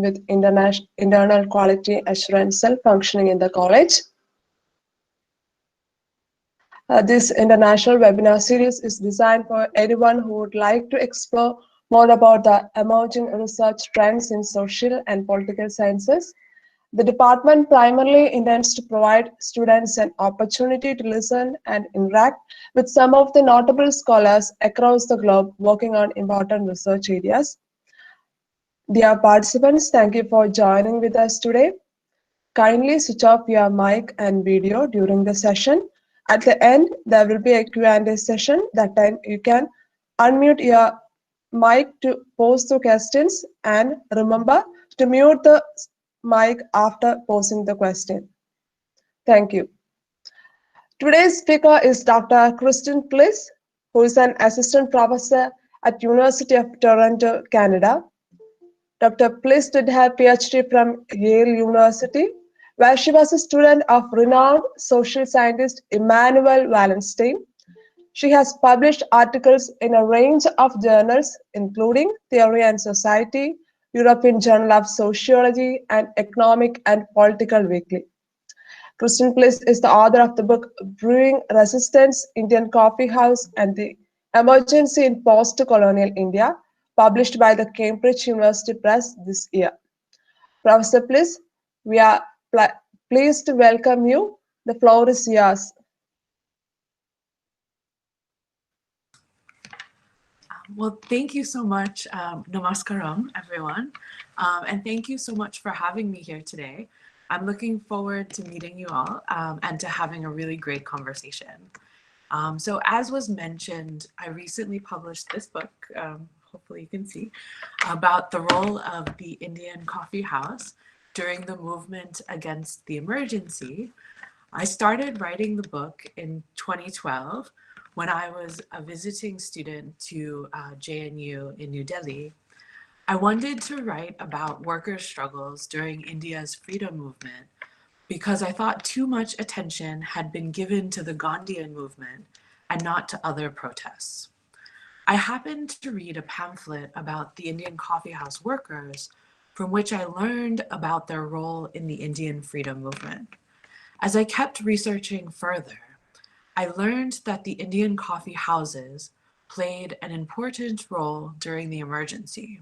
with internal quality assurance cell functioning in the college. This international webinar series is designed for anyone who would like to explore more about the emerging research trends in social and political sciences. The department primarily intends to provide students an opportunity to listen and interact with some of the notable scholars across the globe working on important research areas. Dear participants, thank you for joining with us today. Kindly switch off your mic and video during the session. At the end, there will be a Q&A session. That time you can unmute your mic to pose the questions, and remember to mute the mic after posing the question. Thank you. Today's speaker is Dr. Kristin Plys, who is an assistant professor at University of Toronto, Canada. Dr. Plys did her PhD from Yale University, where she was a student of renowned social scientist Immanuel Wallenstein. She has published articles in a range of journals, including Theory and Society, European Journal of Sociology, and Economic and Political Weekly. Kristin Plys is the author of the book Brewing Resistance, Indian Coffeehouse, and the Emergency in Post-Colonial India, published by the Cambridge University Press this year. Professor Plys, we are pleased to welcome you. The floor is yours. Well, thank you so much. Namaskaram, everyone. And thank you so much for having me here today. I'm looking forward to meeting you all and to having a really great conversation. So as was mentioned, I recently published this book, hopefully you can see, about the role of the Indian coffee house during the movement against the emergency. I started writing the book in 2012 when I was a visiting student to JNU in New Delhi. I wanted to write about workers' struggles during India's freedom movement because I thought too much attention had been given to the Gandhian movement and not to other protests. I happened to read a pamphlet about the Indian coffeehouse workers, from which I learned about their role in the Indian freedom movement. As I kept researching further, I learned that the Indian coffee houses played an important role during the emergency.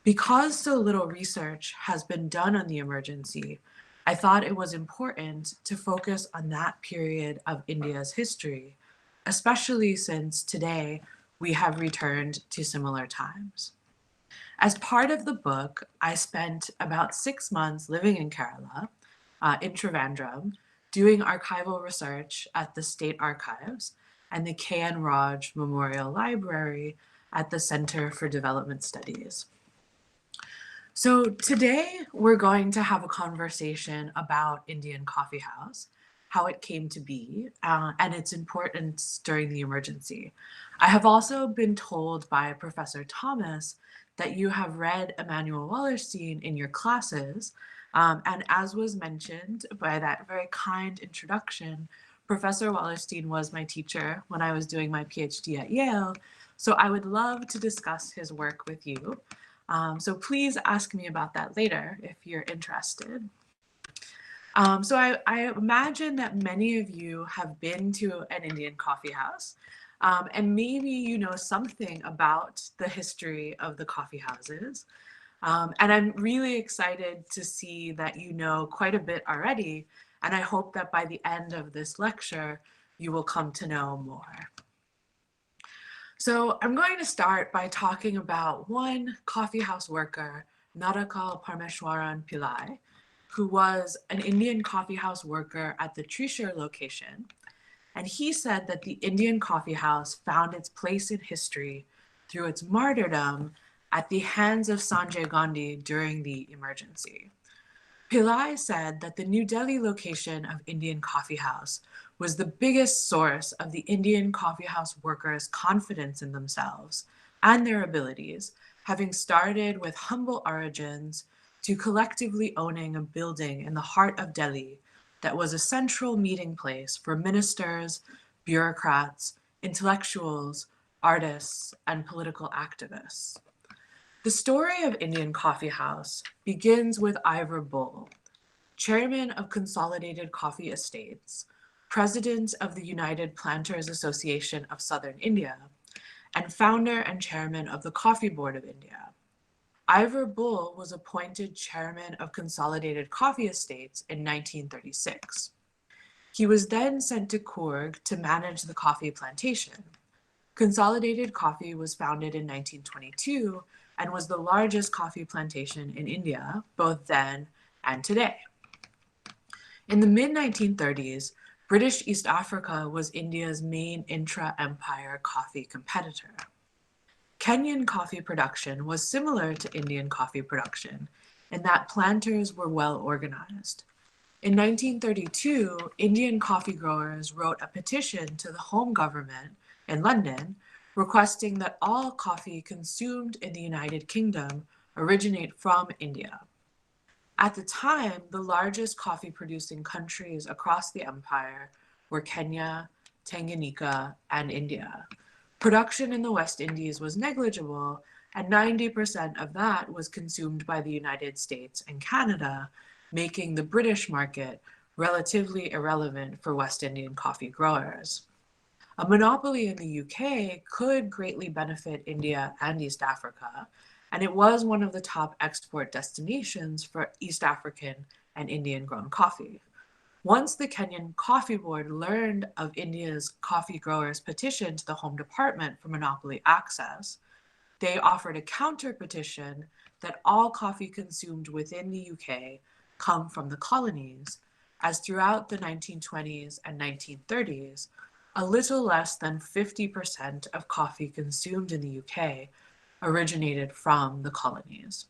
Because so little research has been done on the emergency, I thought it was important to focus on that period of India's history, especially since today we have returned to similar times. As part of the book, I spent about 6 months living in Kerala, in Trivandrum, doing archival research at the State Archives and the K.N. Raj Memorial Library at the Center for Development Studies. So today we're going to have a conversation about Indian Coffee House, how it came to be, and its importance during the emergency. I have also been told by Professor Thomas that you have read Immanuel Wallerstein in your classes, and as was mentioned by that very kind introduction, Professor Wallerstein was my teacher when I was doing my PhD at Yale, so I would love to discuss his work with you. So please ask me about that later if you're interested. So I imagine that many of you have been to an Indian coffee house, and maybe you know something about the history of the coffee houses. And I'm really excited to see that you know quite a bit already, and I hope that by the end of this lecture, you will come to know more. So I'm going to start by talking about one coffee house worker, Narakal Parmeshwaran Pillai, who was an Indian coffee house worker at the Trishur location. And he said that the Indian coffee house found its place in history through its martyrdom at the hands of Sanjay Gandhi during the emergency. Pillai said that the New Delhi location of Indian coffee house was the biggest source of the Indian coffee house workers' confidence in themselves and their abilities, having started with humble origins to collectively owning a building in the heart of Delhi that was a central meeting place for ministers, bureaucrats, intellectuals, artists, and political activists. The story of Indian Coffeehouse begins with Ivor Bull, chairman of Consolidated Coffee Estates, president of the United Planters Association of Southern India, and founder and chairman of the Coffee Board of India. Ivor Bull was appointed chairman of Consolidated Coffee Estates in 1936. He was then sent to Coorg to manage the coffee plantation. Consolidated Coffee was founded in 1922 and was the largest coffee plantation in India, both then and today. In the mid-1930s, British East Africa was India's main intra-empire coffee competitor. Kenyan coffee production was similar to Indian coffee production in that planters were well organized. In 1932, Indian coffee growers wrote a petition to the Home Government in London requesting that all coffee consumed in the United Kingdom originate from India. At the time, the largest coffee producing countries across the empire were Kenya, Tanganyika, and India. Production in the West Indies was negligible, and 90% of that was consumed by the United States and Canada, making the British market relatively irrelevant for West Indian coffee growers. A monopoly in the UK could greatly benefit India and East Africa, and it was one of the top export destinations for East African and Indian grown coffee. Once the Kenyan Coffee Board learned of India's coffee growers' petition to the Home Department for monopoly access, they offered a counter petition that all coffee consumed within the UK come from the colonies, as throughout the 1920s and 1930s, a little less than 50% of coffee consumed in the UK originated from the colonies.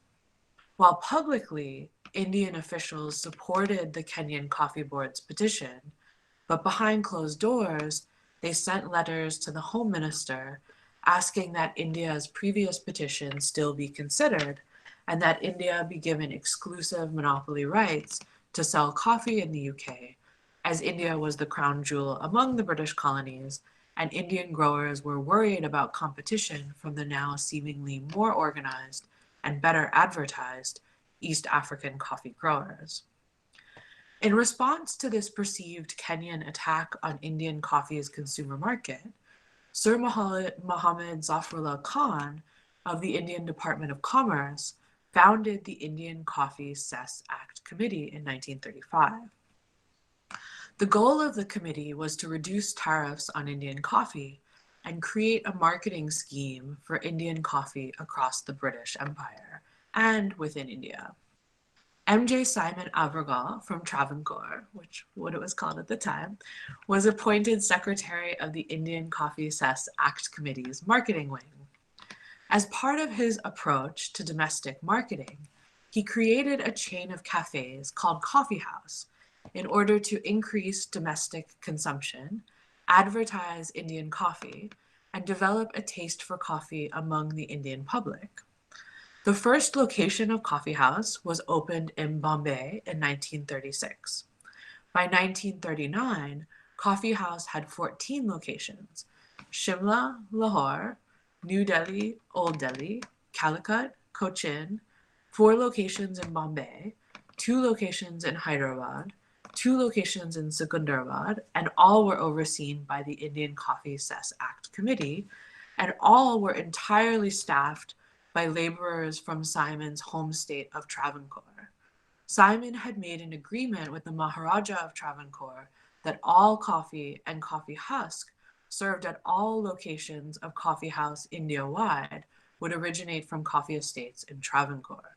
While publicly, Indian officials supported the Kenyan Coffee Board's petition, but behind closed doors, they sent letters to the Home Minister asking that India's previous petition still be considered and that India be given exclusive monopoly rights to sell coffee in the UK, as India was the crown jewel among the British colonies, and Indian growers were worried about competition from the now seemingly more organized and better advertised East African coffee growers. In response to this perceived Kenyan attack on Indian coffee's consumer market, Sir Mohammed Zafrullah Khan of the Indian Department of Commerce founded the Indian Coffee Cess Act Committee in 1935. The goal of the committee was to reduce tariffs on Indian coffee and create a marketing scheme for Indian coffee across the British Empire and within India. M.J. Simon Avergal from Travancore, which what it was called at the time, was appointed secretary of the Indian Coffee Cess Act Committee's marketing wing. As part of his approach to domestic marketing, he created a chain of cafes called Coffeehouse in order to increase domestic consumption, advertise Indian coffee, and develop a taste for coffee among the Indian public. The first location of Coffeehouse was opened in Bombay in 1936. By 1939, Coffeehouse had 14 locations: Shimla, Lahore, New Delhi, Old Delhi, Calicut, Cochin, 4 locations in Bombay, 2 locations in Hyderabad, 2 locations in Secunderabad, and all were overseen by the Indian Coffee Cess Act Committee, and all were entirely staffed by laborers from Simon's home state of Travancore. Simon had made an agreement with the Maharaja of Travancore that all coffee and coffee husk served at all locations of Coffeehouse India-wide would originate from coffee estates in Travancore.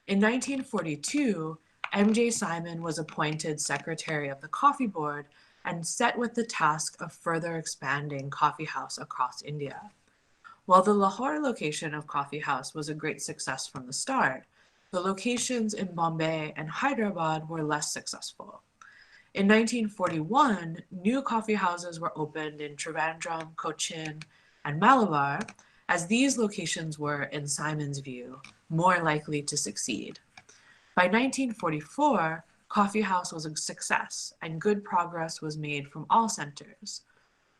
In 1942, M.J. Simon was appointed secretary of the Coffee Board and set with the task of further expanding Coffeehouse across India. While the Lahore location of Coffeehouse was a great success from the start, the locations in Bombay and Hyderabad were less successful. In 1941, new coffee houses were opened in Trivandrum, Cochin, and Malabar, as these locations were, in Simon's view, more likely to succeed. By 1944, Coffeehouse was a success, and good progress was made from all centers.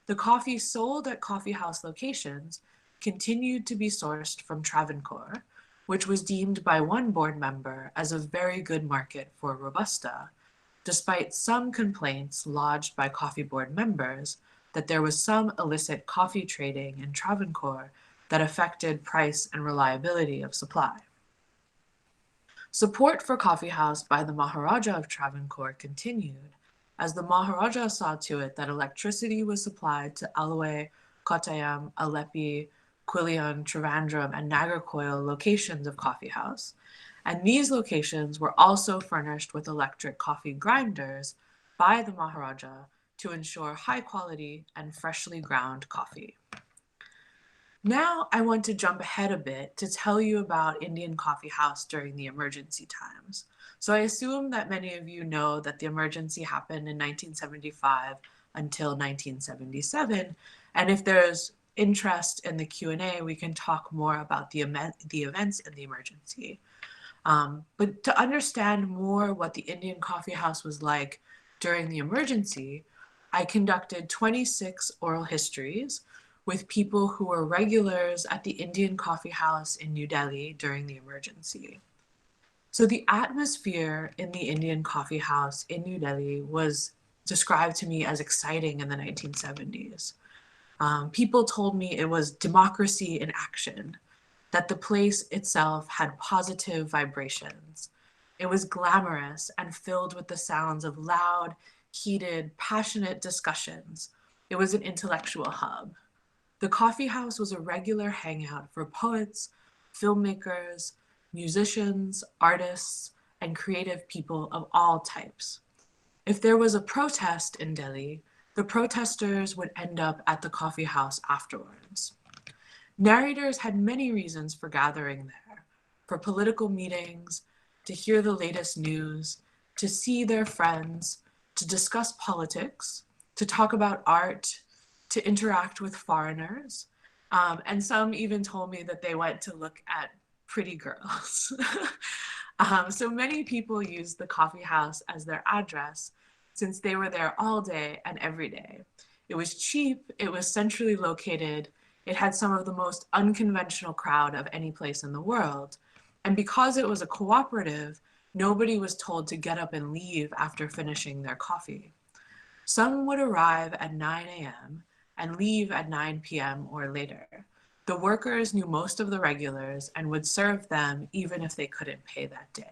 The coffee sold at Coffeehouse locations continued to be sourced from Travancore, which was deemed by one board member as a very good market for Robusta, despite some complaints lodged by coffee board members that there was some illicit coffee trading in Travancore that affected price and reliability of supply. Support for Coffeehouse by the Maharaja of Travancore continued, as the Maharaja saw to it that electricity was supplied to Alway, Kottayam, Aleppi, Quillian, Trivandrum, and Nagercoil locations of Coffeehouse, and these locations were also furnished with electric coffee grinders by the Maharaja to ensure high quality and freshly ground coffee. Now I want to jump ahead a bit to tell you about Indian Coffee House during the emergency times. So I assume that many of you know that the emergency happened in 1975 until 1977. And if there's interest in the Q&A, we can talk more about the events in the emergency. But to understand more what the Indian Coffee House was like during the emergency, I conducted 26 oral histories with people who were regulars at the Indian Coffee House in New Delhi during the emergency. So the atmosphere in the Indian Coffee House in New Delhi was described to me as exciting in the 1970s. People told me it was democracy in action, that the place itself had positive vibrations. It was glamorous and filled with the sounds of loud, heated, passionate discussions. It was an intellectual hub. The coffee house was a regular hangout for poets, filmmakers, musicians, artists, and creative people of all types. If there was a protest in Delhi, the protesters would end up at the coffee house afterwards. Narrators had many reasons for gathering there, for political meetings, to hear the latest news, to see their friends, to discuss politics, to talk about art, to interact with foreigners, and some even told me that they went to look at pretty girls. So many people used the coffee house as their address since they were there all day and every day. It was cheap, it was centrally located, it had some of the most unconventional crowd of any place in the world. And because it was a cooperative, nobody was told to get up and leave after finishing their coffee. Some would arrive at 9 a.m. and leave at 9 p.m. or later. The workers knew most of the regulars and would serve them even if they couldn't pay that day.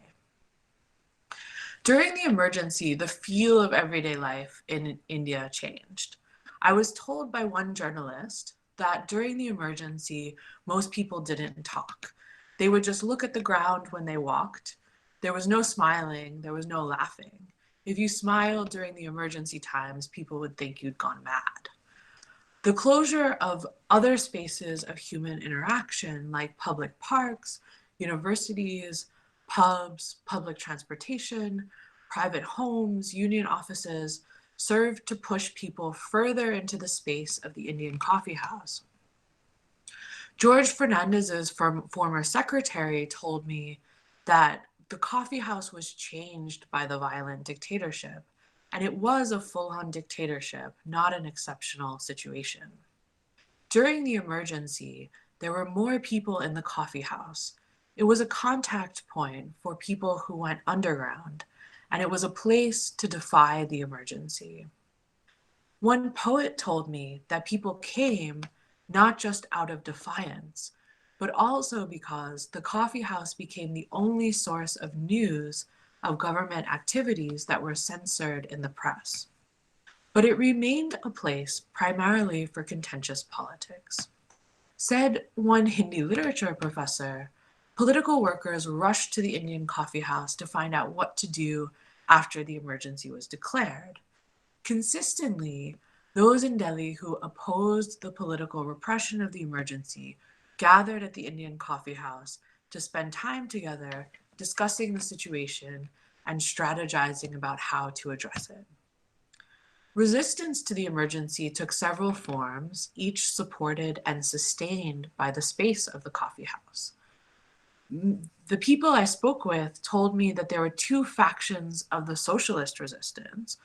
During the emergency, the feel of everyday life in India changed. I was told by one journalist that during the emergency, most people didn't talk. They would just look at the ground when they walked. There was no smiling, there was no laughing. If you smiled during the emergency times, people would think you'd gone mad. The closure of other spaces of human interaction, like public parks, universities, pubs, public transportation, private homes, union offices, served to push people further into the space of the Indian Coffee House. George Fernandez's former secretary told me that the coffee house was changed by the violent dictatorship, and it was a full-on dictatorship, not an exceptional situation. During the emergency, there were more people in the coffee house. It was a contact point for people who went underground, and it was a place to defy the emergency. One poet told me that people came not just out of defiance, but also because the coffee house became the only source of news of government activities that were censored in the press. But it remained a place primarily for contentious politics. Said one Hindi literature professor, political workers rushed to the Indian coffee house to find out what to do after the emergency was declared. Consistently, those in Delhi who opposed the political repression of the emergency gathered at the Indian coffee house to spend time together discussing the situation and strategizing about how to address it. Resistance to the emergency took several forms, each supported and sustained by the space of the coffee house. The people I spoke with told me that there were two factions of the socialist resistance.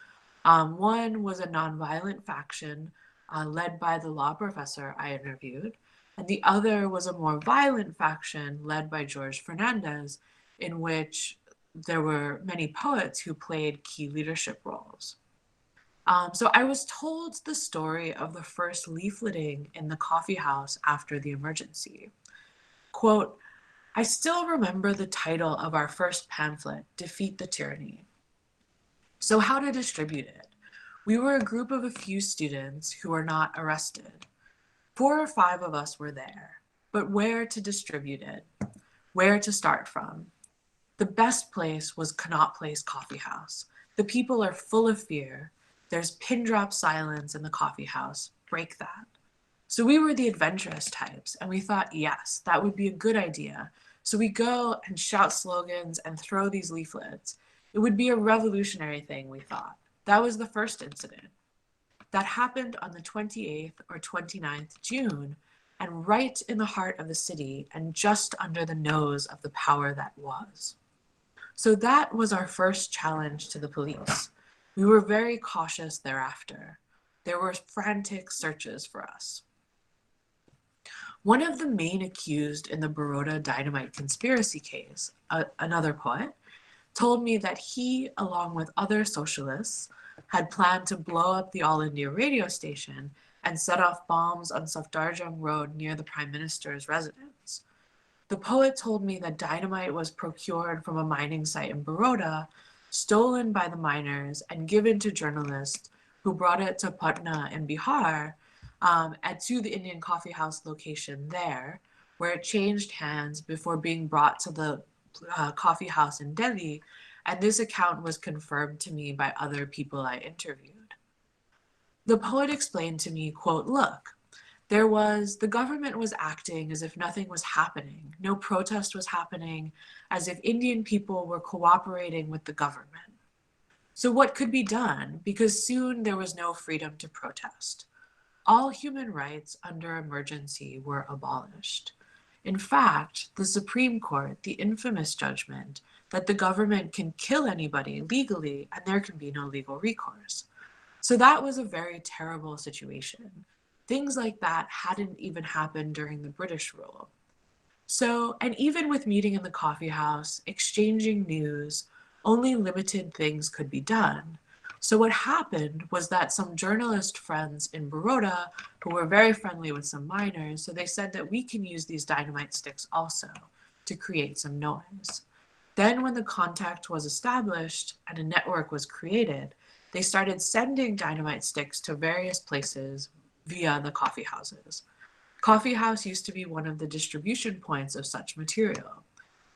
One was a nonviolent faction led by the law professor I interviewed, and the other was a more violent faction led by George Fernandez, in which there were many poets who played key leadership roles. So I was told the story of the first leafleting in the coffee house after the emergency. Quote, I still remember the title of our first pamphlet, Defeat the Tyranny. So how to distribute it? We were a group of a few students who were not arrested. 4 or 5 of us were there, but where to distribute it? Where to start from? The best place was Connaught Place Coffee House. The people are full of fear. There's pin drop silence in the coffee house. Break that. So we were the adventurous types, and we thought, yes, that would be a good idea. So we go and shout slogans and throw these leaflets. It would be a revolutionary thing, we thought. That was the first incident. That happened on the 28th or 29th June, and right in the heart of the city and just under the nose of the power that was. So that was our first challenge to the police. We were very cautious thereafter. There were frantic searches for us. One of the main accused in the Baroda dynamite conspiracy case, another poet, told me that he, along with other socialists, had planned to blow up the All India radio station and set off bombs on Safdarjung Road near the Prime Minister's residence. The poet told me that dynamite was procured from a mining site in Baroda, stolen by the miners, and given to journalists who brought it to Patna in Bihar, and to the Indian Coffee House location there, where it changed hands before being brought to the coffee house in Delhi, and this account was confirmed to me by other people I interviewed. The poet explained to me, quote, look, the government was acting as if nothing was happening, no protest was happening, as if Indian people were cooperating with the government. So what could be done? Because soon there was no freedom to protest. All human rights under emergency were abolished. In fact, the Supreme Court, the infamous judgment that the government can kill anybody legally and there can be no legal recourse. So that was a very terrible situation. Things like that hadn't even happened during the British rule. So, and even with meeting in the coffee house, exchanging news, only limited things could be done. So what happened was that some journalist friends in Baroda, who were very friendly with some miners, so they said that we can use these dynamite sticks also to create some noise. Then when the contact was established and a network was created, they started sending dynamite sticks to various places via the coffee houses. Coffee house used to be one of the distribution points of such material.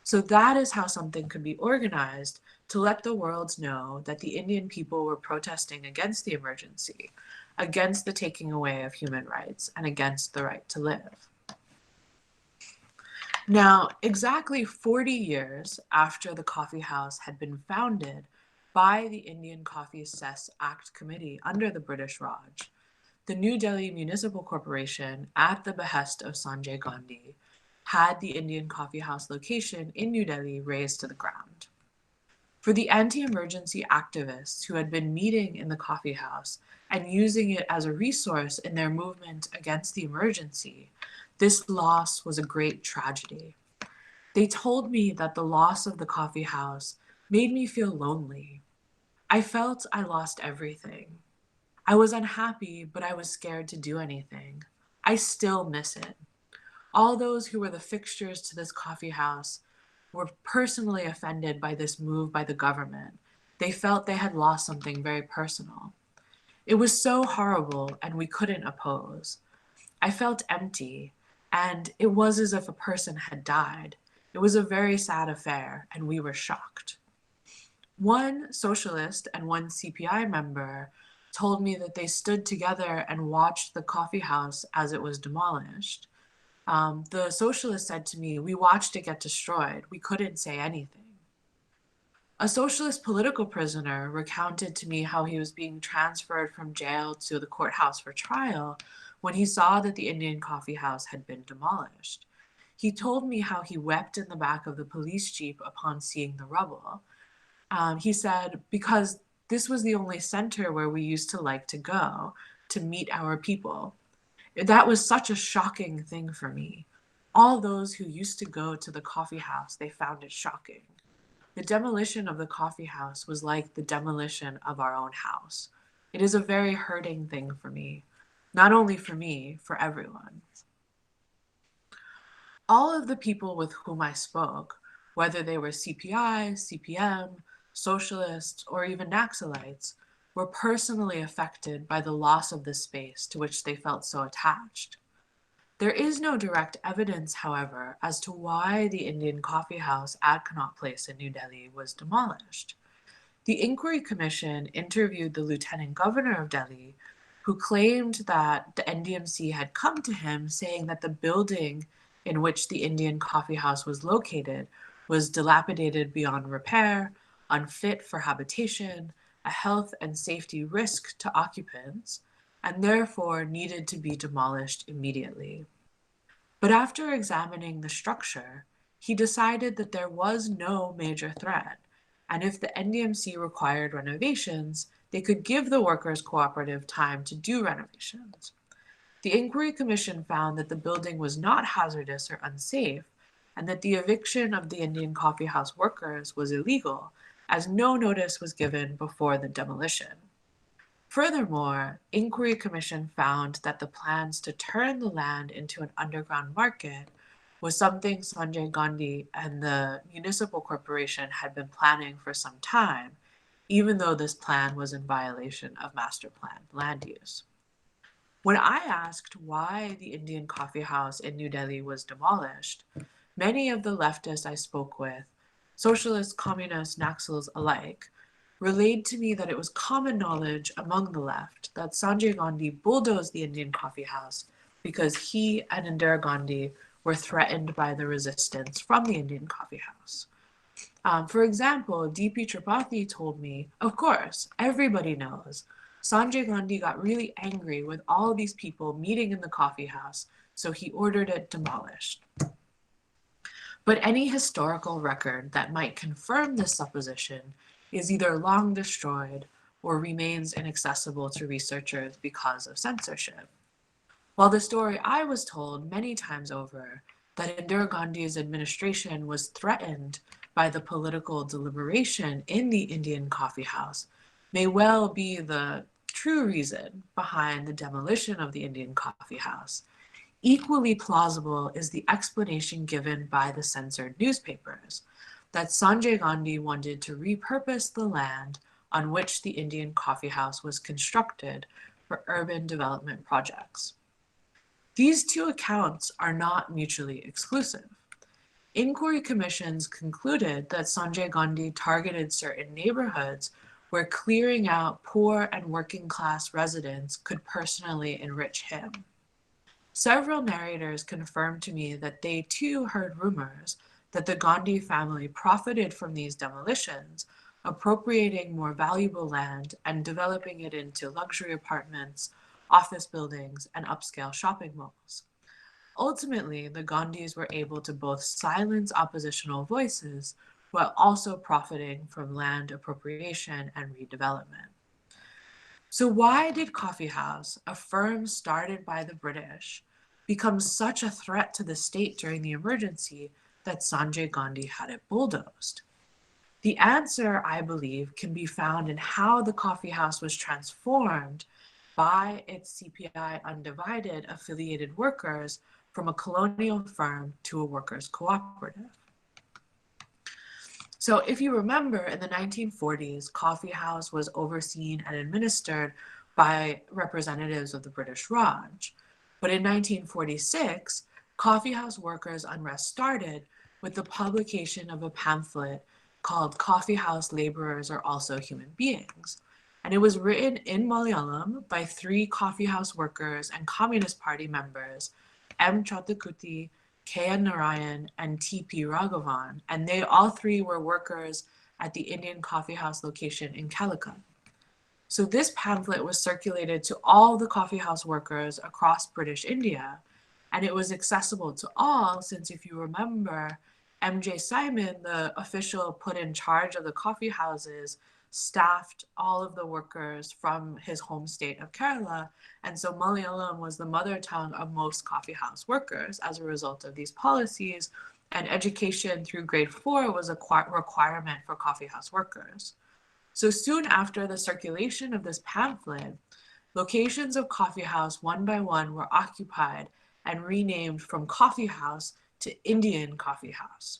So that is how something could be organized to let the world know that the Indian people were protesting against the emergency, against the taking away of human rights, and against the right to live. Now, exactly 40 years after the coffee house had been founded by the Indian Coffee Cess Act Committee under the British Raj, the New Delhi Municipal Corporation, at the behest of Sanjay Gandhi, had the Indian Coffee House location in New Delhi razed to the ground. For the anti-emergency activists who had been meeting in the coffee house and using it as a resource in their movement against the emergency, this loss was a great tragedy. They told me that the loss of the coffee house made me feel lonely. I felt I lost everything. I was unhappy, but I was scared to do anything. I still miss it. All those who were the fixtures to this coffee house were personally offended by this move by the government. They felt they had lost something very personal. It was so horrible, and we couldn't oppose. I felt empty, and it was as if a person had died. It was a very sad affair, and we were shocked. One socialist and one CPI member told me that they stood together and watched the coffee house as it was demolished. The socialist said to me, we watched it get destroyed. We couldn't say anything. A socialist political prisoner recounted to me how he was being transferred from jail to the courthouse for trial when he saw that the Indian Coffee House had been demolished. He told me how he wept in the back of the police jeep upon seeing the rubble. He said, because this was the only center where we used to like to go to meet our people. That was such a shocking thing for me. All those who used to go to the coffee house, they found it shocking. The demolition of the coffee house was like the demolition of our own house. It is a very hurting thing for me. Not only for me, for everyone. All of the people with whom I spoke, whether they were CPI, CPM, socialists, or even Naxalites, were personally affected by the loss of the space to which they felt so attached. There is no direct evidence, however, as to why the Indian coffee house at Connaught Place in New Delhi was demolished. The Inquiry Commission interviewed the Lieutenant Governor of Delhi, who claimed that the NDMC had come to him saying that the building in which the Indian coffee house was located was dilapidated beyond repair, unfit for habitation, a health and safety risk to occupants, and therefore needed to be demolished immediately. But after examining the structure, he decided that there was no major threat, and if the NDMC required renovations, they could give the workers' cooperative time to do renovations. The Inquiry Commission found that the building was not hazardous or unsafe, and that the eviction of the Indian coffee house workers was illegal, as no notice was given before the demolition. Furthermore, Inquiry Commission found that the plans to turn the land into an underground market was something Sanjay Gandhi and the municipal corporation had been planning for some time, even though this plan was in violation of master plan land use. When I asked why the Indian coffee house in New Delhi was demolished, many of the leftists I spoke with, socialists, communists, Naxals alike, relayed to me that it was common knowledge among the left that Sanjay Gandhi bulldozed the Indian coffee house because he and Indira Gandhi were threatened by the resistance from the Indian coffee house. For example, D.P. Tripathi told me, of course, everybody knows. Sanjay Gandhi got really angry with all these people meeting in the coffee house, so he ordered it demolished. But any historical record that might confirm this supposition is either long destroyed or remains inaccessible to researchers because of censorship. While the story I was told many times over, that Indira Gandhi's administration was threatened by the political deliberation in the Indian coffee house, may well be the true reason behind the demolition of the Indian coffee house. Equally plausible is the explanation given by the censored newspapers, that Sanjay Gandhi wanted to repurpose the land on which the Indian coffee house was constructed for urban development projects. These two accounts are not mutually exclusive. Inquiry commissions concluded that Sanjay Gandhi targeted certain neighborhoods where clearing out poor and working class residents could personally enrich him. Several narrators confirmed to me that they too heard rumors that the Gandhi family profited from these demolitions, appropriating more valuable land and developing it into luxury apartments, office buildings, and upscale shopping malls. Ultimately, the Gandhis were able to both silence oppositional voices while also profiting from land appropriation and redevelopment. So why did Coffeehouse, a firm started by the British, become such a threat to the state during the emergency that Sanjay Gandhi had it bulldozed? The answer, I believe, can be found in how the Coffeehouse was transformed by its CPI undivided affiliated workers from a colonial firm to a workers' cooperative. So if you remember, in the 1940s, Coffeehouse was overseen and administered by representatives of the British Raj. But in 1946, Coffeehouse workers' unrest started with the publication of a pamphlet called Coffeehouse Laborers Are Also Human Beings. And it was written in Malayalam by 3 Coffeehouse workers and Communist Party members, M. Chottakuthi, K.N. Narayan, and T.P. Raghavan, and they all 3 were workers at the Indian Coffee House location in Calicut. So this pamphlet was circulated to all the coffee house workers across British India, and it was accessible to all since, if you remember, M.J. Simon, the official put in charge of the coffee houses, staffed all of the workers from his home state of Kerala. And so Malayalam was the mother tongue of most coffeehouse workers as a result of these policies, and education through grade 4 was a requirement for coffeehouse workers. So soon after the circulation of this pamphlet, locations of coffeehouse one by one were occupied and renamed from coffeehouse to Indian coffeehouse.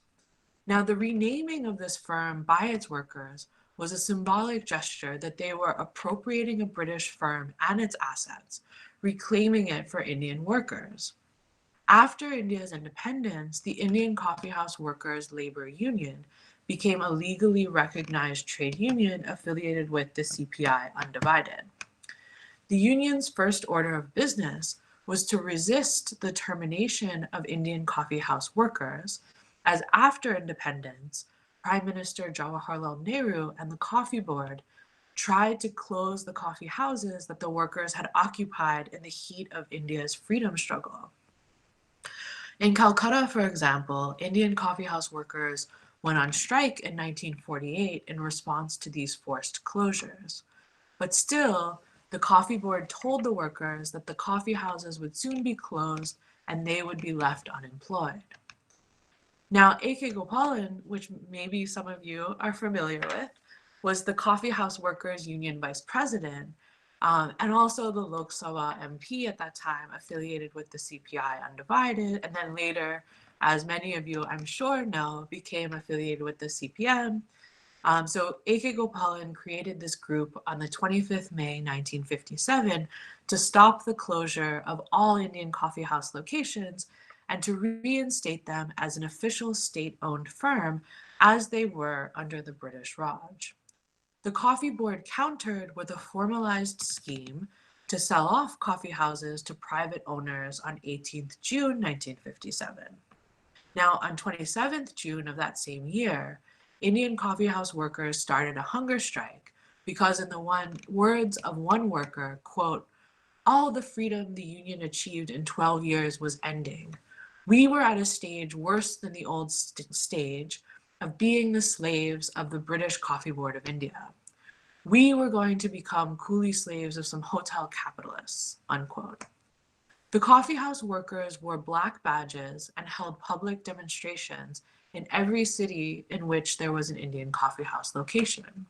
Now, the renaming of this firm by its workers was a symbolic gesture that they were appropriating a British firm and its assets, reclaiming it for Indian workers. After India's independence, the Indian Coffeehouse Workers' Labor Union became a legally recognized trade union affiliated with the CPI Undivided. The union's first order of business was to resist the termination of Indian coffeehouse workers, as after independence, Prime Minister Jawaharlal Nehru and the Coffee Board tried to close the coffee houses that the workers had occupied in the heat of India's freedom struggle. In Calcutta, for example, Indian coffeehouse workers went on strike in 1948 in response to these forced closures. But still, the Coffee Board told the workers that the coffee houses would soon be closed and they would be left unemployed. Now, A.K. Gopalan, which maybe some of you are familiar with, was the Coffeehouse Workers Union vice president, and also the Lok Sabha MP at that time, affiliated with the CPI Undivided, and then later, as many of you I'm sure know, became affiliated with the CPM. So A.K. Gopalan created this group on the 25th May 1957 to stop the closure of all Indian coffeehouse locations and to reinstate them as an official state-owned firm as they were under the British Raj. The Coffee Board countered with a formalized scheme to sell off coffee houses to private owners on 18th June 1957. Now, on 27th June of that same year, Indian coffeehouse workers started a hunger strike because, in the words of one worker, quote, "All the freedom the union achieved in 12 years was ending. We were at a stage worse than the old stage of being the slaves of the British Coffee Board of India. We were going to become coolie slaves of some hotel capitalists," unquote. The coffeehouse workers wore black badges and held public demonstrations in every city in which there was an Indian coffeehouse location.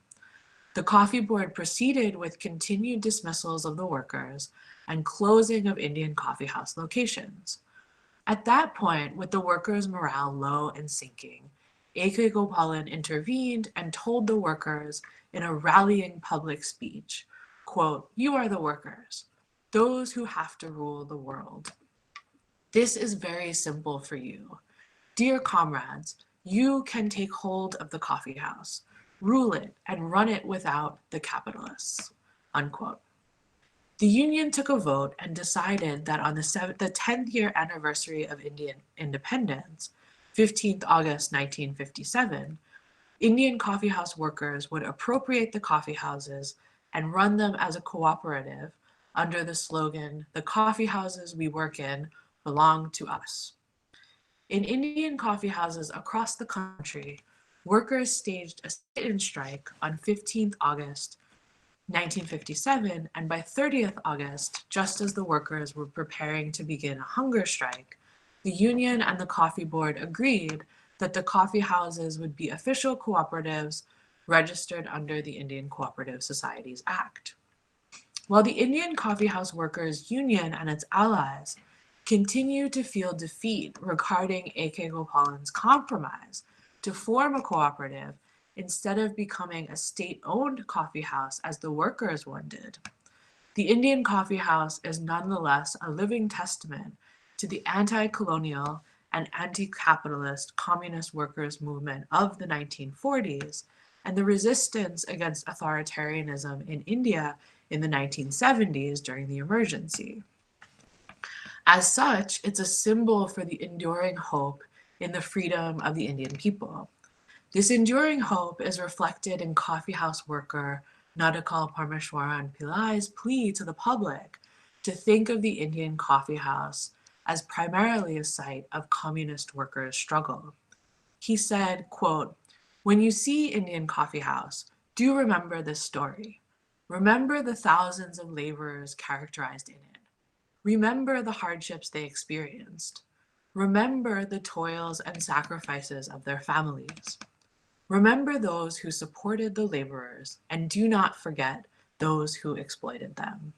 The Coffee Board proceeded with continued dismissals of the workers and closing of Indian coffeehouse locations. At that point, with the workers' morale low and sinking, A.K. Gopalan intervened and told the workers in a rallying public speech, quote, "You are the workers, those who have to rule the world. This is very simple for you. Dear comrades, you can take hold of the coffee house, rule it, and run it without the capitalists," unquote. The union took a vote and decided that on the 10th year anniversary of Indian independence, 15th August 1957, Indian coffeehouse workers would appropriate the coffee houses and run them as a cooperative under the slogan, "The coffee houses we work in belong to us." In Indian coffee houses across the country, workers staged a sit-in strike on 15th August 1957, and by 30th August, just as the workers were preparing to begin a hunger strike, the union and the Coffee Board agreed that the coffee houses would be official cooperatives registered under the Indian Cooperative Societies Act. While the Indian Coffeehouse Workers Union and its allies continued to feel defeat regarding A.K. Gopalan's compromise to form a cooperative instead of becoming a state-owned coffeehouse as the workers wanted, the Indian Coffeehouse is nonetheless a living testament to the anti-colonial and anti-capitalist communist workers' movement of the 1940s and the resistance against authoritarianism in India in the 1970s during the emergency. As such, it's a symbol for the enduring hope in the freedom of the Indian people. This enduring hope is reflected in coffeehouse worker Nadakal Parmeshwaran Pillai's plea to the public to think of the Indian coffeehouse as primarily a site of communist workers' struggle. He said, quote, "When you see Indian coffeehouse, do remember this story. Remember the thousands of laborers characterized in it. Remember the hardships they experienced. Remember the toils and sacrifices of their families. Remember those who supported the laborers, and do not forget those who exploited them.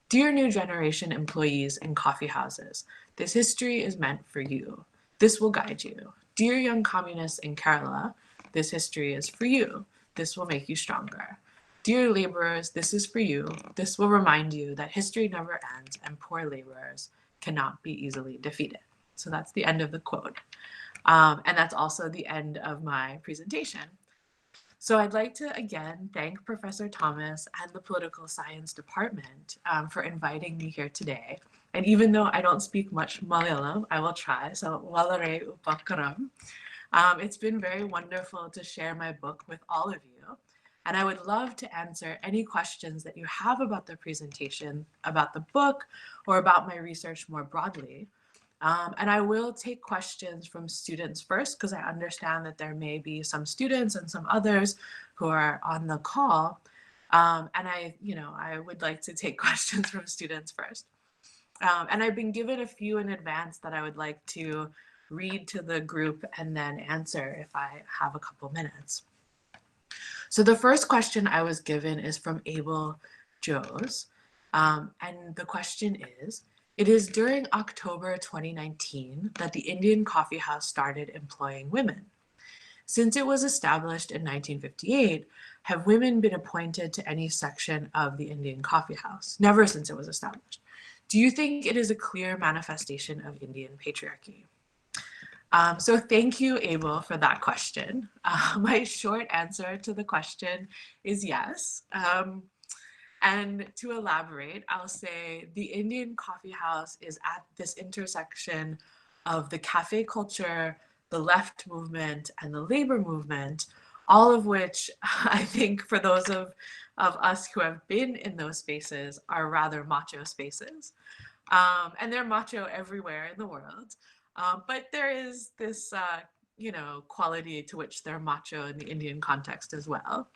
Dear new generation employees in coffee houses, this history is meant for you. This will guide you. Dear young communists in Kerala, this history is for you. This will make you stronger. Dear laborers, this is for you. This will remind you that history never ends and poor laborers cannot be easily defeated. So that's the end of the quote. And that's also the end of my presentation. So I'd like to again thank Professor Thomas and the Political Science Department for inviting me here today. And even though I don't speak much Malayalam, I will try. So Valare Upakaram. It's been very wonderful to share my book with all of you. And I would love to answer any questions that you have about the presentation, about the book, or about my research more broadly. And I will take questions from students first, because I understand that there may be some students and some others who are on the call. And I would like to take questions from students first. And I've been given a few in advance that I would like to read to the group and then answer if I have a couple minutes. So the first question I was given is from Abel Joes. And the question is, it is during October 2019 that the Indian Coffee House started employing women. Since it was established in 1958, have women been appointed to any section of the Indian Coffee House? Never since it was established. Do you think it is a clear manifestation of Indian patriarchy? So thank you, Abel, for that question. My short answer to the question is yes. And to elaborate, I'll say the Indian Coffee House is at this intersection of the cafe culture, the left movement, and the labor movement, all of which I think for those of us who have been in those spaces are rather macho spaces. And they're macho everywhere in the world. But there is this, quality to which they're macho in the Indian context as well.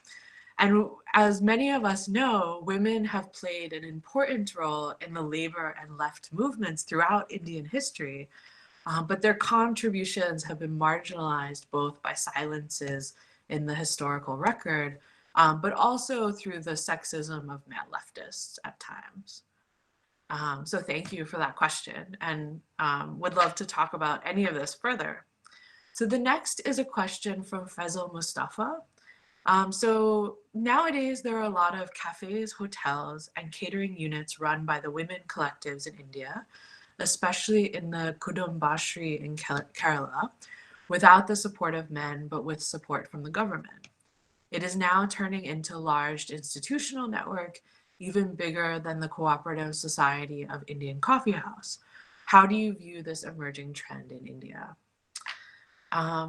And as many of us know, women have played an important role in the labor and left movements throughout Indian history, but their contributions have been marginalized both by silences in the historical record, but also through the sexism of male leftists at times. So thank you for that question, and would love to talk about any of this further. So the next is a question from Faisal Mustafa. So nowadays there are a lot of cafes, hotels, and catering units run by the women collectives in India, especially in the Kudumbashri in Kerala, without the support of men, but with support from the government. It is now turning into a large institutional network, even bigger than the Cooperative Society of Indian Coffee House. How do you view this emerging trend in India?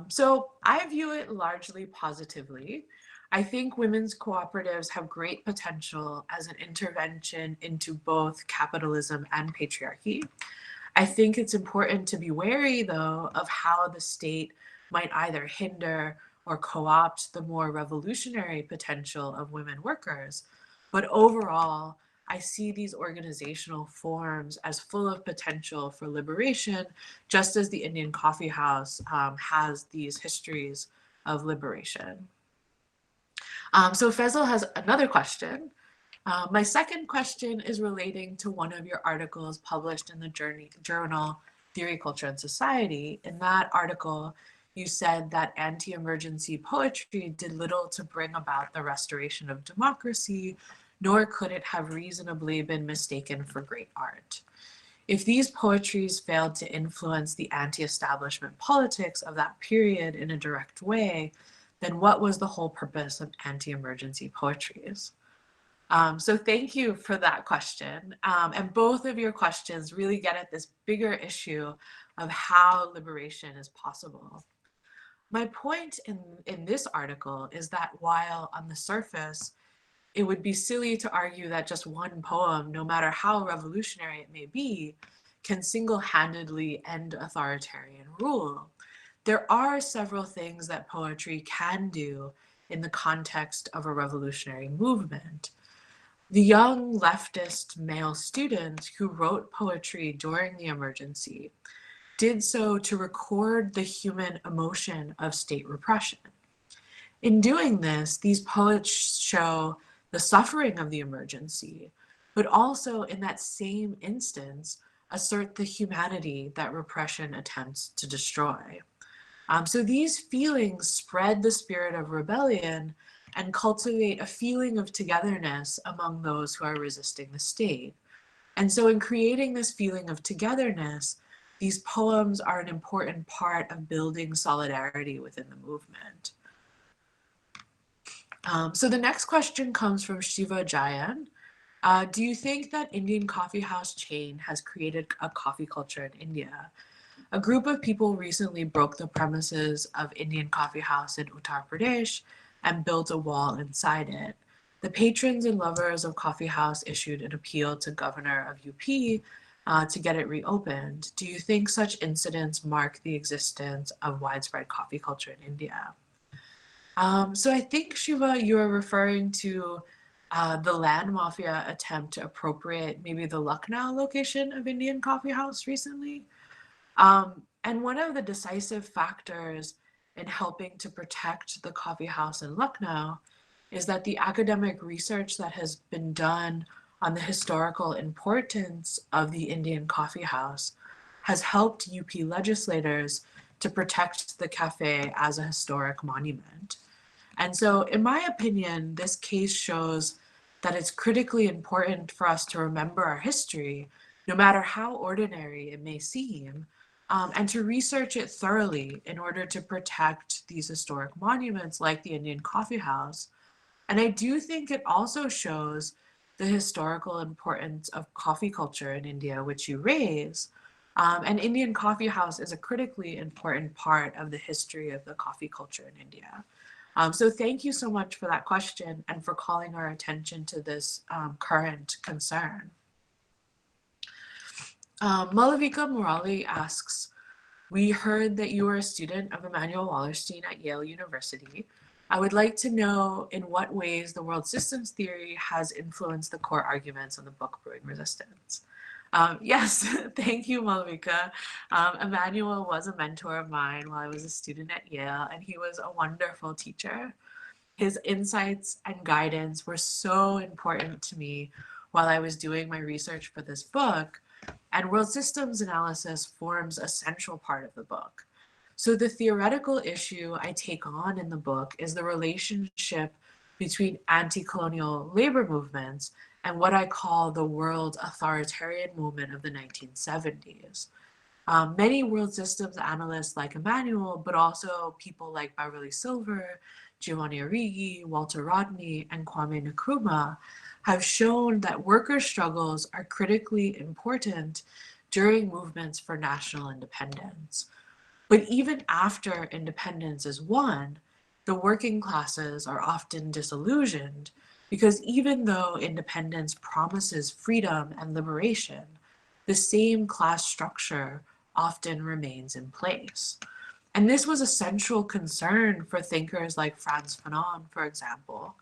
So I view it largely positively. I think women's cooperatives have great potential as an intervention into both capitalism and patriarchy. I think it's important to be wary, though, of how the state might either hinder or co-opt the more revolutionary potential of women workers. But overall, I see these organizational forms as full of potential for liberation, just as the Indian Coffee House has these histories of liberation. So Faisal has another question. My second question is relating to one of your articles published in the journal Theory, Culture, and Society. In that article, you said that anti-emergency poetry did little to bring about the restoration of democracy, nor could it have reasonably been mistaken for great art. If these poetries failed to influence the anti-establishment politics of that period in a direct way, then what was the whole purpose of anti-emergency poetries? So thank you for that question. And both of your questions really get at this bigger issue of how liberation is possible. My point in this article is that while on the surface, it would be silly to argue that just one poem, no matter how revolutionary it may be, can single-handedly end authoritarian rule. There are several things that poetry can do in the context of a revolutionary movement. The young leftist male students who wrote poetry during the emergency did so to record the human emotion of state repression. In doing this, these poets show the suffering of the emergency, but also in that same instance, assert the humanity that repression attempts to destroy. So these feelings spread the spirit of rebellion and cultivate a feeling of togetherness among those who are resisting the state. And so in creating this feeling of togetherness, these poems are an important part of building solidarity within the movement. So the next question comes from Shiva Jayan. Do you think that Indian coffee house chain has created a coffee culture in India? A group of people recently broke the premises of Indian Coffee House in Uttar Pradesh and built a wall inside it. The patrons and lovers of Coffee House issued an appeal to Governor of UP to get it reopened. Do you think such incidents mark the existence of widespread coffee culture in India? So I think, Shiva, you are referring to the land mafia attempt to appropriate maybe the Lucknow location of Indian Coffee House recently. And one of the decisive factors in helping to protect the coffee house in Lucknow is that the academic research that has been done on the historical importance of the Indian coffee house has helped UP legislators to protect the cafe as a historic monument. And so, in my opinion, this case shows that it's critically important for us to remember our history, no matter how ordinary it may seem, and to research it thoroughly in order to protect these historic monuments like the Indian Coffee House. And I do think it also shows the historical importance of coffee culture in India, which you raise. And Indian Coffee House is a critically important part of the history of the coffee culture in India. So thank you so much for that question and for calling our attention to this current concern. Malavika Murali asks, we heard that you are a student of Emanuel Wallerstein at Yale University. I would like to know in what ways the world systems theory has influenced the core arguments of the book Brewing Resistance. Yes, thank you, Malavika. Emanuel was a mentor of mine while I was a student at Yale, and he was a wonderful teacher. His insights and guidance were so important to me while I was doing my research for this book, and world systems analysis forms a central part of the book. So the theoretical issue I take on in the book is the relationship between anti-colonial labor movements and what I call the world authoritarian movement of the 1970s. Many world systems analysts like Emanuel, but also people like Beverly Silver, Giovanni Arrighi, Walter Rodney, and Kwame Nkrumah have shown that worker struggles are critically important during movements for national independence. But even after independence is won, the working classes are often disillusioned because even though independence promises freedom and liberation, the same class structure often remains in place. And this was a central concern for thinkers like Frantz Fanon, for example.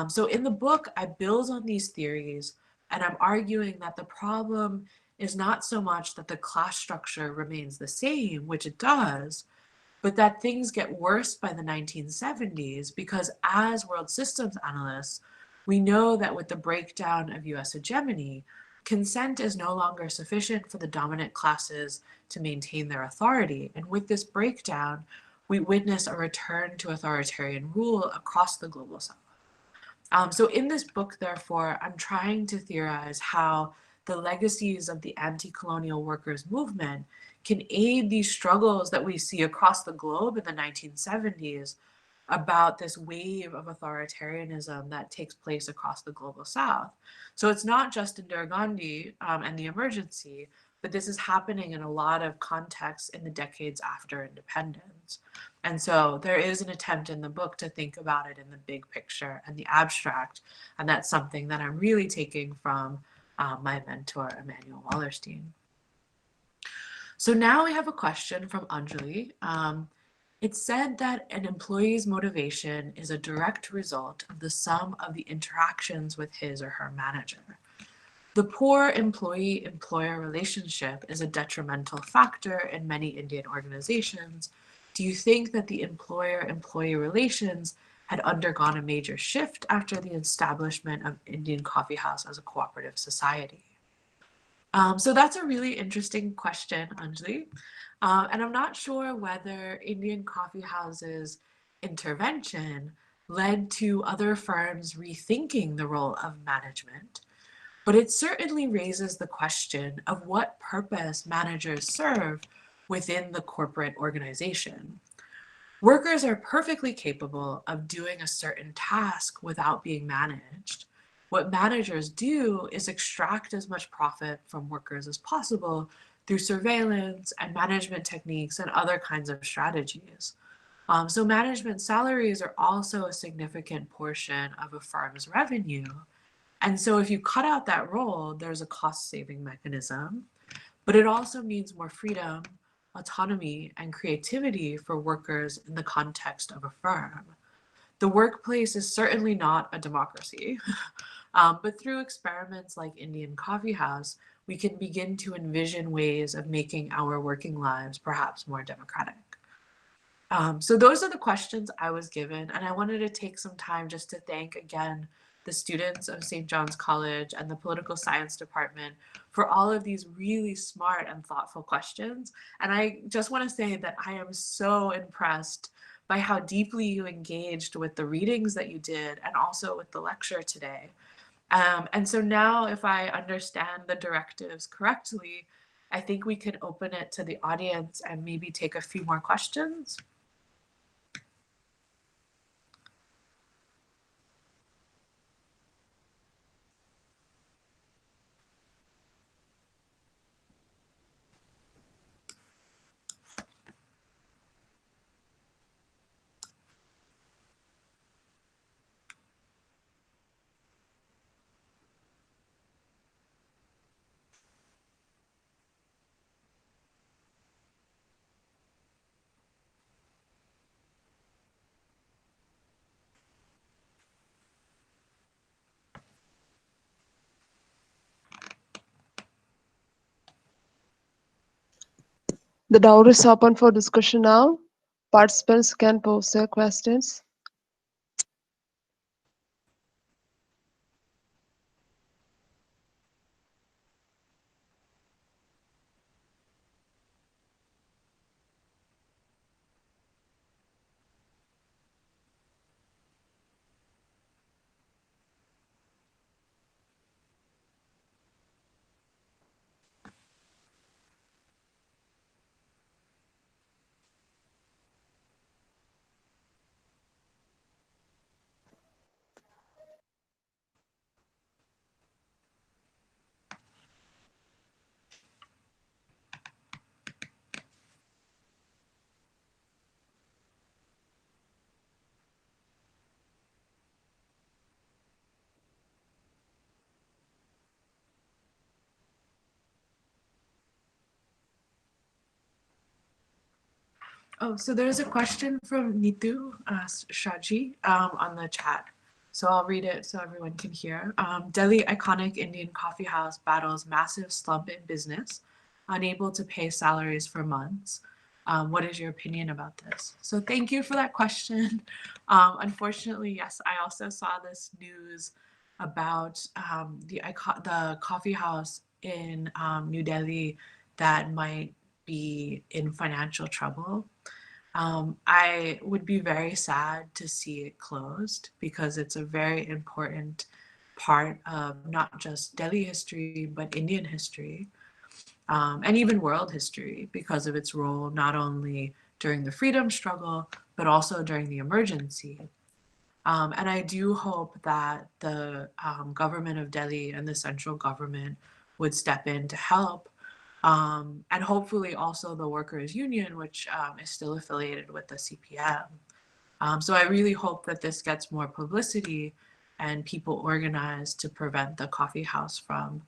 So in the book, I build on these theories, and I'm arguing that the problem is not so much that the class structure remains the same, which it does, but that things get worse by the 1970s because as world systems analysts, we know that with the breakdown of US hegemony, consent is no longer sufficient for the dominant classes to maintain their authority. And with this breakdown, we witness a return to authoritarian rule across the global south. So in this book, therefore, I'm trying to theorize how the legacies of the anti-colonial workers movement can aid these struggles that we see across the globe in the 1970s about this wave of authoritarianism that takes place across the global south. So it's not just Indira Gandhi and the emergency, but this is happening in a lot of contexts in the decades after independence. And so there is an attempt in the book to think about it in the big picture and the abstract. And that's something that I'm really taking from my mentor, Emanuel Wallerstein. So now we have a question from Anjali. It said that an employee's motivation is a direct result of the sum of the interactions with his or her manager. The poor employee-employer relationship is a detrimental factor in many Indian organizations. Do you think that the employer-employee relations had undergone a major shift after the establishment of Indian Coffeehouse as a cooperative society? So that's a really interesting question, Anjali. And I'm not sure whether Indian coffee houses intervention led to other firms rethinking the role of management, but it certainly raises the question of what purpose managers serve within the corporate organization. Workers are perfectly capable of doing a certain task without being managed. What managers do is extract as much profit from workers as possible through surveillance and management techniques and other kinds of strategies. So management salaries are also a significant portion of a firm's revenue. And so if you cut out that role, there's a cost-saving mechanism, but it also means more freedom, autonomy, and creativity for workers in the context of a firm. The workplace is certainly not a democracy, but through experiments like Indian Coffeehouse, we can begin to envision ways of making our working lives perhaps more democratic. So those are the questions I was given, and I wanted to take some time just to thank again the students of St. John's College and the Political Science Department for all of these really smart and thoughtful questions. And I just want to say that I am so impressed by how deeply you engaged with the readings that you did and also with the lecture today. And so now, if I understand the directives correctly, I think we can open it to the audience and maybe take a few more questions. The door is open for discussion now. Participants can pose their questions. Oh, so there's a question from Nitu Shaji on the chat. So I'll read it so everyone can hear. Delhi iconic Indian coffee house battles massive slump in business, unable to pay salaries for months. What is your opinion about this? So thank you for that question. Unfortunately, yes, I also saw this news about the coffee house in New Delhi that might be in financial trouble. I would be very sad to see it closed because it's a very important part of not just Delhi history, but Indian history, and even world history because of its role not only during the freedom struggle, but also during the emergency. And I do hope that the government of Delhi and the central government would step in to help. And hopefully also the workers' union, which is still affiliated with the CPM. So I really hope that this gets more publicity and people organize to prevent the coffee house from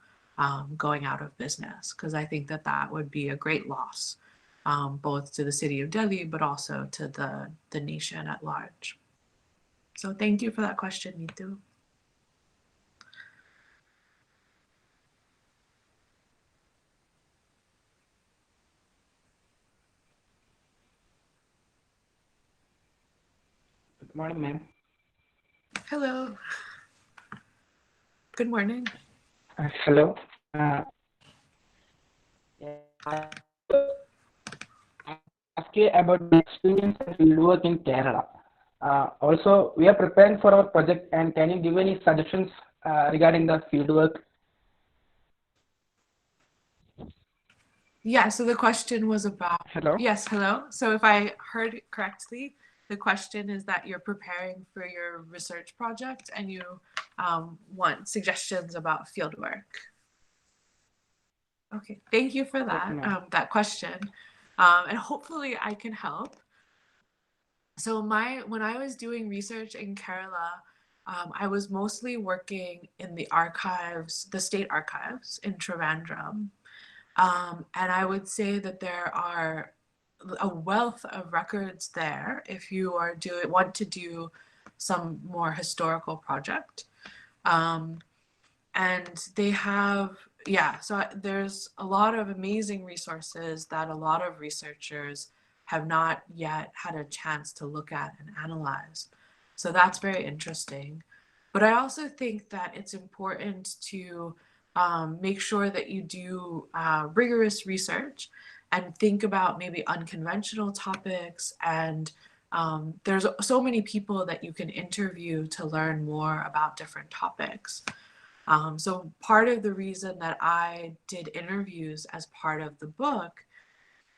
going out of business, because I think that that would be a great loss. both to the city of Delhi, but also to the nation at large. So thank you for that question, Neetu. Good morning, ma'am. Hello. Good morning. Hello. Ask you about my experience and fieldwork in Kerala. Also, we are preparing for our project, and can you give any suggestions regarding the fieldwork? Yeah, so the question was about, Hello. yes, hello. So if I heard it correctly, the question is that you're preparing for your research project and you want suggestions about fieldwork. Okay, thank you for that, that question. And hopefully I can help. So when I was doing research in Kerala, I was mostly working in the archives, the state archives in Trivandrum. And I would say that there are a wealth of records there if you are want to do some more historical project. And they have, yeah, so there's a lot of amazing resources that a lot of researchers have not yet had a chance to look at and analyze. So that's very interesting. But I also think that it's important to make sure that you do rigorous research and think about maybe unconventional topics. And there's so many people that you can interview to learn more about different topics. So part of the reason that I did interviews as part of the book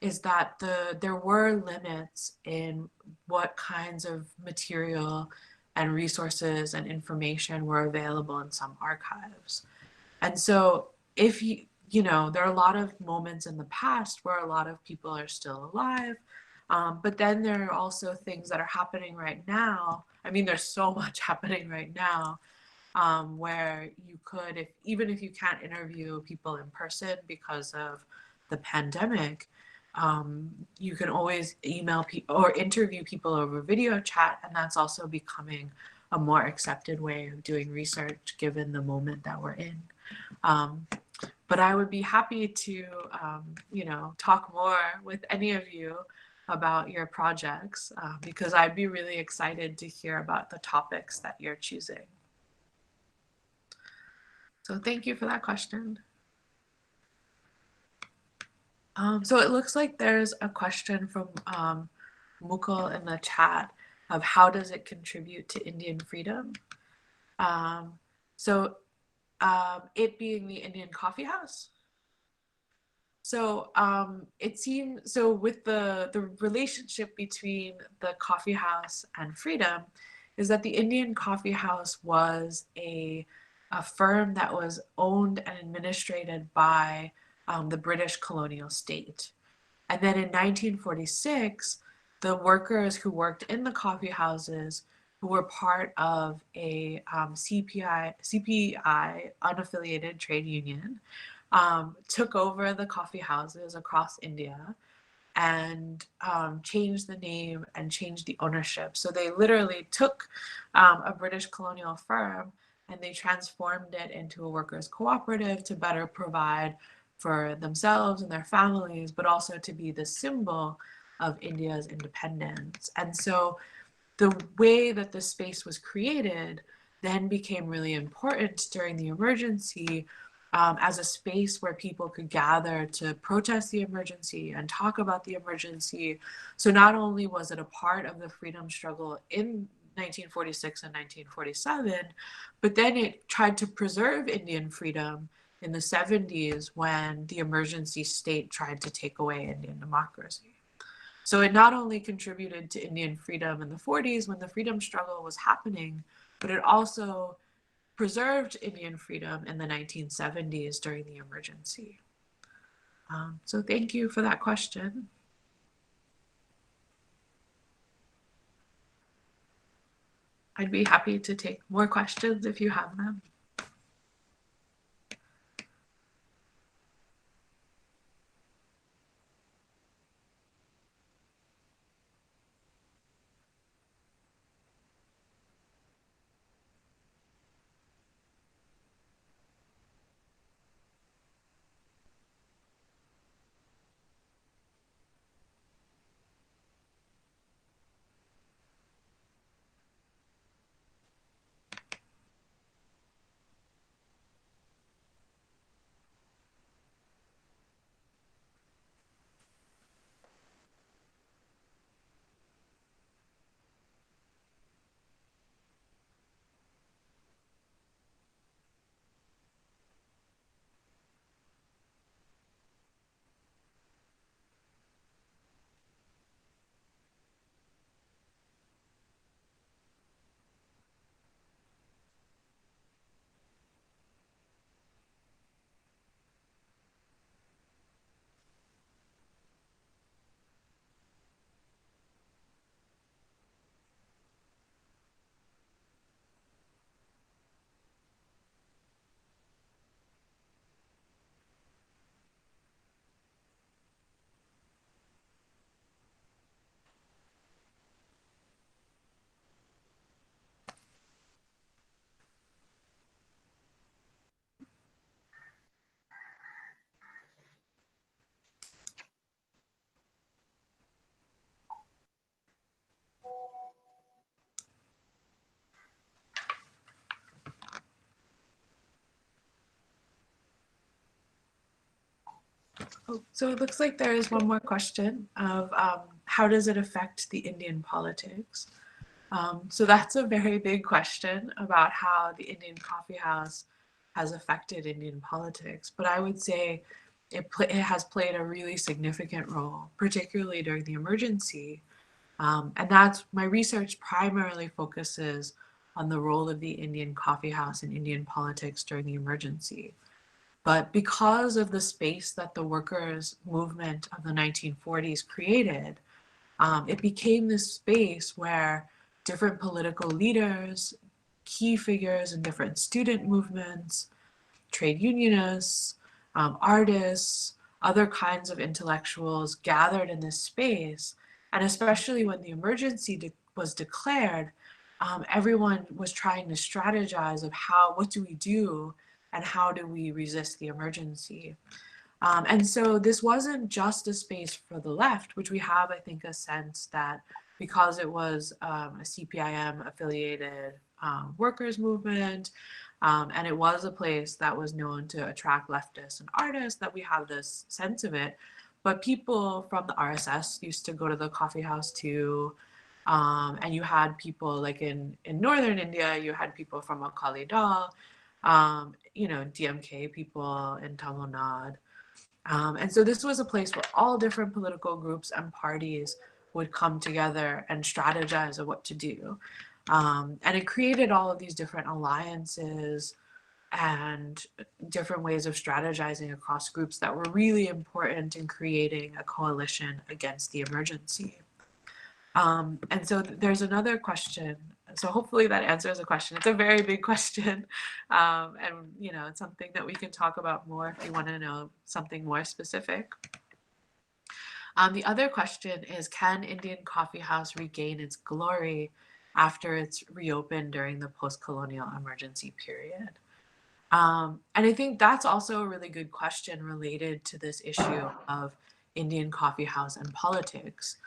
is that there were limits in what kinds of material and resources and information were available in some archives. And so if you know, there are a lot of moments in the past where a lot of people are still alive, but then there are also things that are happening right now. I mean, there's so much happening right now where you could, even if you can't interview people in person because of the pandemic, you can always email people or interview people over video chat, and that's also becoming a more accepted way of doing research given the moment that we're in. But I would be happy to, you know, talk more with any of you about your projects because I'd be really excited to hear about the topics that you're choosing. So thank you for that question. So it looks like there's a question from Mukul in the chat of how does it contribute to Indian freedom? It being the Indian Coffeehouse. So it seems, so with the relationship between the Coffeehouse and freedom is that the Indian Coffeehouse was a firm that was owned and administrated by the British colonial state. And then in 1946, the workers who worked in the coffee houses, who were part of a CPI unaffiliated trade union, took over the coffee houses across India and changed the name and changed the ownership. So they literally took a British colonial firm and they transformed it into a workers' cooperative to better provide for themselves and their families, but also to be the symbol of India's independence. And so the way that the space was created then became really important during the emergency as a space where people could gather to protest the emergency and talk about the emergency. So not only was it a part of the freedom struggle in 1946 and 1947, but then it tried to preserve Indian freedom in the 70s when the emergency state tried to take away Indian democracy. So it not only contributed to Indian freedom in the 40s when the freedom struggle was happening, but it also preserved Indian freedom in the 1970s during the emergency. So thank you for that question. I'd be happy to take more questions if you have them. Oh, so it looks like there is one more question of how does it affect the Indian politics? So that's a very big question about how the Indian coffee house has affected Indian politics. But I would say it has played a really significant role, particularly during the emergency. And that's my research primarily focuses on the role of the Indian coffee house in Indian politics during the emergency. But because of the space that the workers' movement of the 1940s created, it became this space where different political leaders, key figures in different student movements, trade unionists, artists, other kinds of intellectuals gathered in this space. And especially when the emergency was declared, everyone was trying to strategize of what do we do and how do we resist the emergency. And so this wasn't just a space for the left, which we have, I think, a sense that because it was a CPIM affiliated workers movement, and it was a place that was known to attract leftists and artists, that we have this sense of it. But people from the RSS used to go to the coffee house too. And you had people like in northern India, you had people from Akali Dal, DMK people in Tamil Nadu. And so this was a place where all different political groups and parties would come together and strategize of what to do. And it created all of these different alliances and different ways of strategizing across groups that were really important in creating a coalition against the emergency. And so there's another question. So hopefully that answers a question. It's a very big question. And, it's something that we can talk about more if you want to know something more specific. The other question is, can Indian Coffee House regain its glory after it's reopened during the post-colonial emergency period? And I think that's also a really good question related to this issue of Indian coffee house and politics.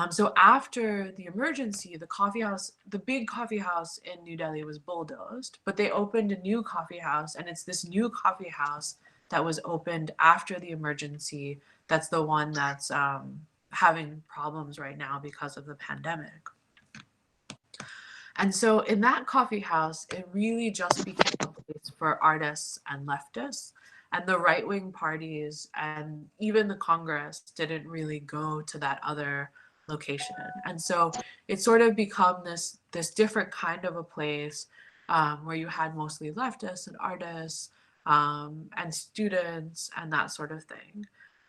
So after the emergency, the big coffee house in New Delhi was bulldozed, but they opened a new coffee house, and it's this new coffee house that was opened after the emergency that's the one that's having problems right now because of the pandemic. And so in that coffee house, it really just became a place for artists and leftists, and the right-wing parties and even the Congress didn't really go to that other location. And so it's sort of become this different kind of a place where you had mostly leftists and artists and students and that sort of thing.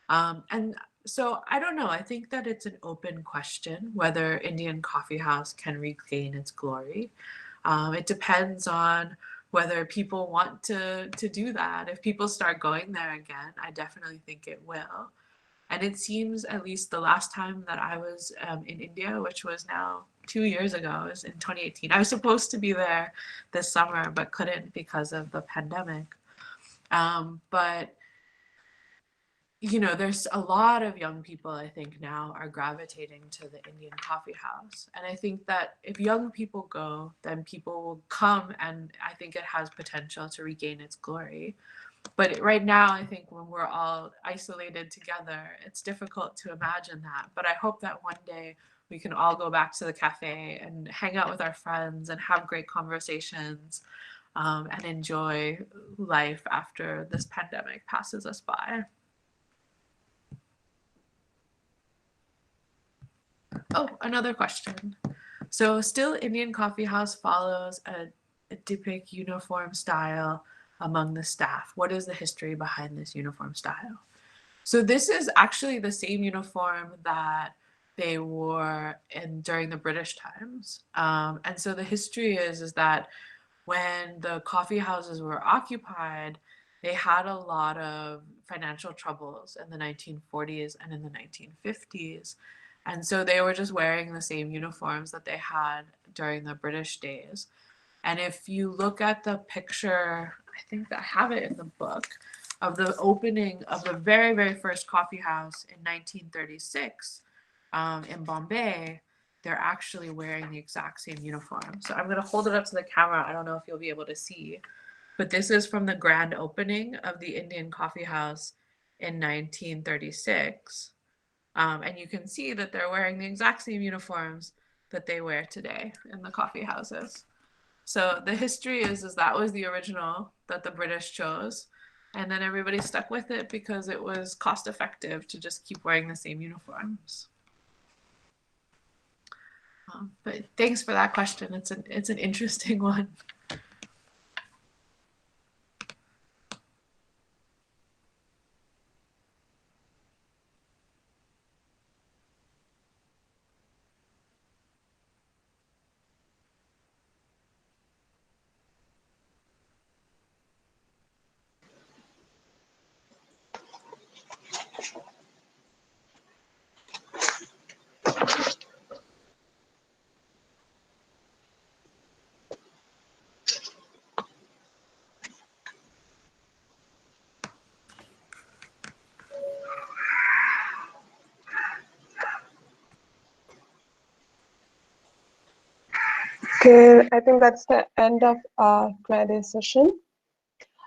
And so I don't know, I think that it's an open question whether Indian Coffee House can regain its glory. It depends on whether people want to do that. If people start going there again, I definitely think it will. And it seems, at least the last time that I was in India, which was now 2 years ago, it was in 2018. I was supposed to be there this summer, but couldn't because of the pandemic. But there's a lot of young people, I think, now are gravitating to the Indian Coffee House. And I think that if young people go, then people will come, and I think it has potential to regain its glory. But right now, I think when we're all isolated together, it's difficult to imagine that. But I hope that one day we can all go back to the cafe and hang out with our friends and have great conversations and enjoy life after this pandemic passes us by. Oh, another question. So still Indian Coffee House follows a Dipik uniform style among the staff. What is the history behind this uniform style? So this is actually the same uniform that they wore during the British times. And so the history is that when the coffee houses were occupied, they had a lot of financial troubles in the 1940s and in the 1950s. And so they were just wearing the same uniforms that they had during the British days. And if you look at the picture, I think I have it in the book, of the opening of the very, very first coffee house in 1936 in Bombay, they're actually wearing the exact same uniform. So I'm going to hold it up to the camera. I don't know if you'll be able to see, but this is from the grand opening of the Indian Coffee House in 1936. And you can see that they're wearing the exact same uniforms that they wear today in the coffee houses. So the history is that was the original that the British chose. And then everybody stuck with it because it was cost effective to just keep wearing the same uniforms. But thanks for that question. It's an interesting one. Okay, I think that's the end of our Q&A session.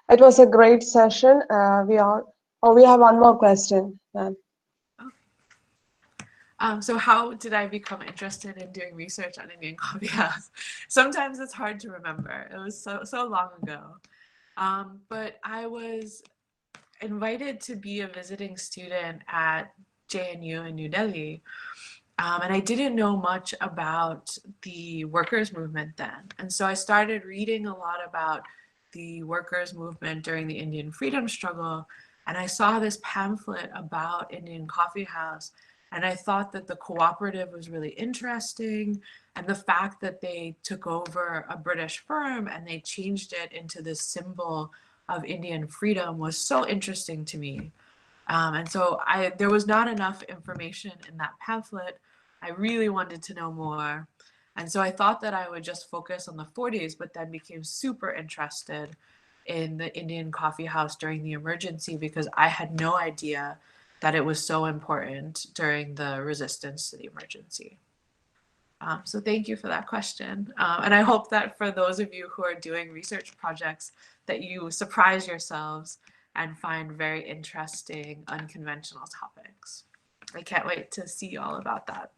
It was a great session. We have one more question, ma'am. So how did I become interested in doing research on Indian Coffeehouse? Sometimes it's hard to remember. It was so long ago. But I was invited to be a visiting student at JNU in New Delhi. And I didn't know much about the workers' movement then. And so I started reading a lot about the workers' movement during the Indian freedom struggle. And I saw this pamphlet about Indian Coffeehouse. And I thought that the cooperative was really interesting. And the fact that they took over a British firm and they changed it into this symbol of Indian freedom was so interesting to me. And so there was not enough information in that pamphlet. I really wanted to know more. And so I thought that I would just focus on the 40s, but then became super interested in the Indian Coffee House during the emergency because I had no idea that it was so important during the resistance to the emergency. So thank you for that question. And I hope that for those of you who are doing research projects that you surprise yourselves and find very interesting, unconventional topics. I can't wait to see all about that.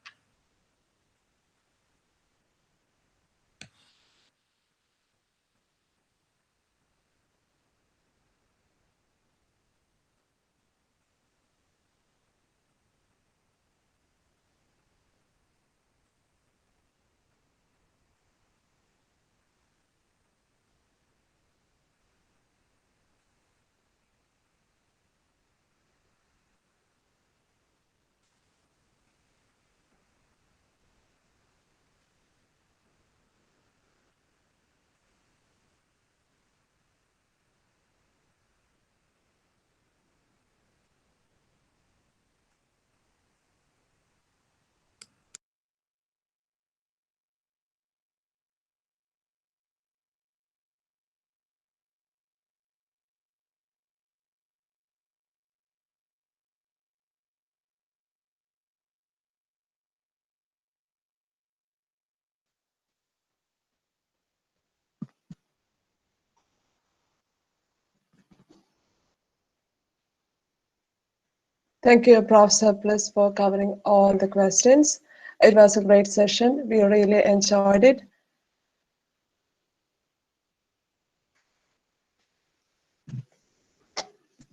Thank you, Professor Plys, for covering all the questions. It was a great session. We really enjoyed it.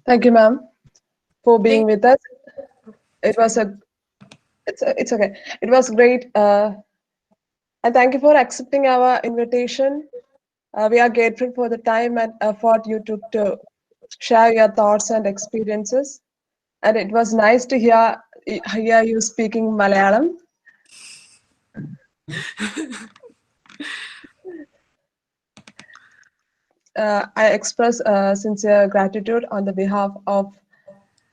Thank you, ma'am, for being with us. It was it's okay. It was great. And thank you for accepting our invitation. We are grateful for the time and effort you took to share your thoughts and experiences. And it was nice to hear you speaking Malayalam. I express sincere gratitude on the behalf of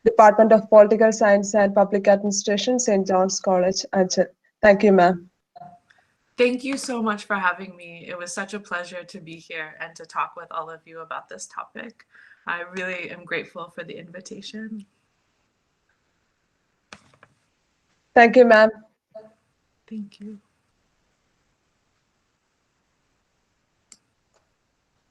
Department of Political Science and Public Administration, St. John's College, Anchal. Thank you, ma'am. Thank you so much for having me. It was such a pleasure to be here and to talk with all of you about this topic. I really am grateful for the invitation. Thank you, ma'am. Thank you.